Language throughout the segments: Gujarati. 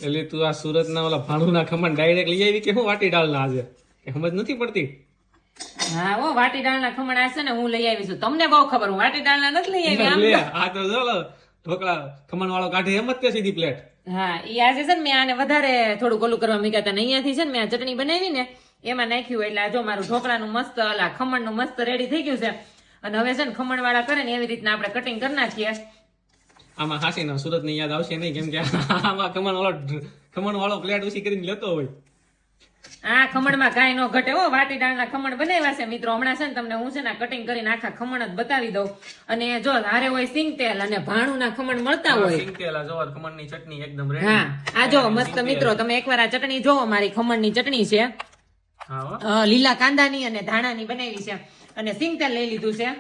એટલે તું આ સુરતના ઓલા ભાણુના ખમણ ડાયરેક્ટ લઈ આવી કે હું વાટી ડાળના આજે કે સમજ નથી પડતી? હા ઓ વાટી દાળના ખમણ આ છે ને હું લઈ આવી છું. તમને બહુ ખબર, હું વાટી દાળના નથી લઈ આવી આમ લે તો. આ તો જો ઢોકળા ખમણ વાળો કાઢે એમ જ તે સીધી પ્લેટ. હા ઈ આજે છે ને મેં આને વધારે થોડું ઓલું કરવા મૂક્યા હતા ને અહીંયાથી છે ને મેં આ ચટણી બનાવી ને એમાં નાખ્યું એટલે આ જો મારું ઢોકળાનું મસ્ત ઓલા ખમણનું મસ્ત રેડી થઈ ગયું છે. અને હવે છે ને ખમણ વાળા કરે ને એવી રીતના આપણે કટિંગ કરી નાખીએ. આમાં હાસીના સુરતની યાદ આવશે નહીં, કેમ કે આમાં ખમણ વાળો પ્લેટ ઉછી કરીને લેતો હોય. આ ખમણમાં કાંઈ ન ઘટે હો. વાટી દાળના ખમણ બનાવ્યા છે મિત્રો. હમણાં છે ને તમને હું છે ને કટિંગ કરીને આખા ખમણ જ બતાવી દઉં. અને જો હારે હોય સિંગ તેલ અને ભાણુંના ખમણ મળતા હોય. સિંગ તેલ આ જો ખમણની ચટણી એકદમ રેડી. હા આ જો મસ્ત મિત્રો તમે એકવાર આ ચટણી જોવો. મારી ખમણની ચટણી છે, હા હો. લીલા કાંદાની અને ધાણાની બનાવી છે. અને સિંગ તેલ લઈ લીધું છે.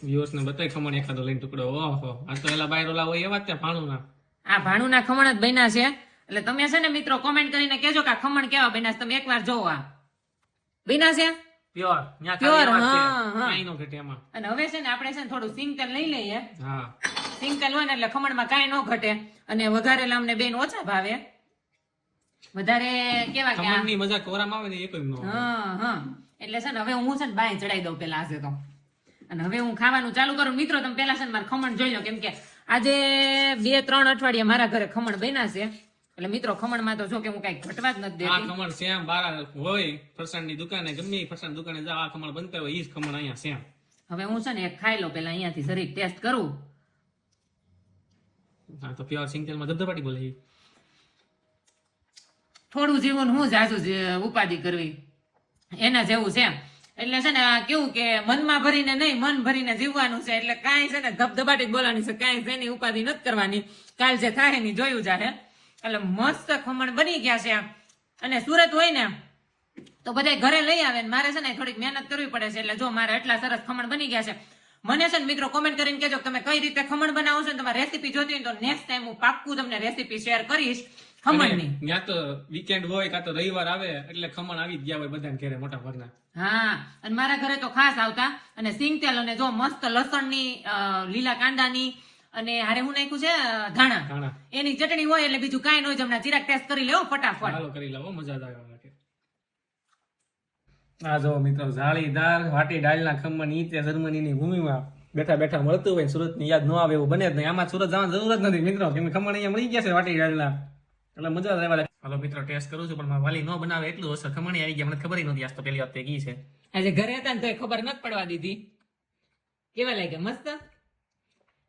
વ્યુઅર્સ ને બતાય ખમણ એકાદો લઈને ટુકડો. ઓહો આ તો એલા બાયર ઓલા હોય એવા જ ત્યાં ભાણુના. આ ભાણુંના ખમણ જ બન્યા છે. એટલે તમે છે ને મિત્રો કોમેન્ટ કરીને કહેજો કે આ ખમણ કેવા બન્યા છે. તમે એકવાર જોવો આ બન્યા છે પ્યોર. પ્યોર. હા કાઈ નો ઘટે એમાં. અને હવે છે ને આપણે છે ને થોડું સિંગ તેલ લઈ લઈએ. હા સિંગ તેલ હોય ને એટલે ખમણમાં કાંઈ ન ઘટે. અને વઘારેલા અમને બેન ઓછા ભાવે. વધારે કેવા કે ખમણની મજા કોરામાં આવે ને એ કોઈ નો. હા એટલે છે ને હવે હું છે ને બાય ચડાઈ દઉં પેલા આજે તો. અને હવે હું ખાવાનું ચાલુ કરું. મિત્રો તમે પેલા છે ને મારા ખમણ જોઈ લો, કેમ કે આજે 2-3 અઠવાડિયા મારા ઘરે ખમણ બન્યા છે. એટલે મિત્રો ખમણમાં તો જો કે હું કઈ ઘટવા જ નથી આ દેતી. ખમણ શ્યામ બારા હોય ફરસાણની દુકાને, ગમે એ ફરસાણ દુકાને જાવ આ ખમણ બનતા હોય ઈ જ ખમણ અહીંયા શ્યામ. હવે હું છે ને એક ખાઈ લો પેલા અહીંયાથી શરીર ટેસ્ટ કરું. હા તો પ્યોર સિંગ તેલમાં ધબધબાટી બોલે ઈ. થોડું જીવન હું જાજુ ઉપાધિ કરવી એના જેવું છે. એટલે છે ને આ કેવું કે મનમાં ભરીને નહીં, મન ભરીને જીવવાનું છે. એટલે કાંઈ છે ને ધબધબાટી જ બોલવાની છે. કાંઈ જેની ઉપાધિ નથી કરવાની. કાલ જે થાય એની જોયું જાહે. એટલે મસ્ત ખમણ બની ગયા છે. અને સુરત હોય ને તો બધા ઘરે લઈ આવે ને મારે છે ને થોડીક મહેનત કરવી પડે છે. એટલે જો મારે એટલા સરસ ખમણ બની ગયા છે. મને છે ને મિત્રો કોમેન્ટ કરીને કહેજો તમે કઈ રીતે ખમણ બનાવો છો. તમારે રેસીપી જોતી હોય તો નેક્સ્ટ ટાઈમ હું પાક્કું તમને રેસીપી શેર કરીશ ખમણની. ત્યાં તો વીકેન્ડ હોય કાં તો રવિવાર આવે એટલે ખમણ આવી જ ગયા હોય બધાને ઘરે મોટા ભાગના. હા અને મારા ઘરે તો ખાસ આવતા. અને સિંગ તેલ અને જો મસ્ત લસણની લીલા કાંદાની અને હારે હું નાખ્યું છે ધાણા એની ચટણી હોય એટલે બીજું કાંઈ ન હોય. હમણાં ચિરાક ટેસ્ટ કરી લેવો ફટાફટ. ચાલો કરી લાવો, મજા જ આવે. આ જો મિત્રો જાળીદાર વાટી ડાળના ખમણ ઈ તે જર્મનીની ભૂમિમાં બેઠા બેઠા મળતું હોય. સુરતની યાદ ન આવે એવું બને જ નહીં. આમાં સુરત જવાની જરૂર જ નથી મિત્રો, કેમ કે ખમણ અહીંયા મળી ગયા છે વાટી ડાળના. એટલે મજા જ આવે. હાલો મિત્રો ટેસ્ટ કરું છું, પણ મારા વાલી ન બનાવે એટલું હશે. ખમણ આવી ગયા મને ખબર નહોતી. આજ તો પહેલી વાત ગઈ છે. આજે ઘરે હતા ને તો ખબર નથી પડવા દીધી. કેવા લાગ્યા? મસ્ત.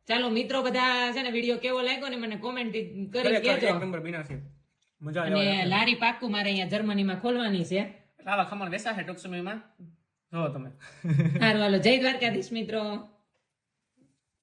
ચાલો મિત્રો બધા છે ને વિડીયો કેવો લાગ્યો ને મને કોમેન્ટ કરી કહેજો. એક નંબર બિના છે, મજા આવે. અને લારી પાક્કું મારે અહીંયા જર્મનીમાં ખોલવાની છે. આવા ખમણ વેચાશે ટૂંક સમયમાં, જો તમે. સારું હાલો, જય દ્વારકાધીશ મિત્રો.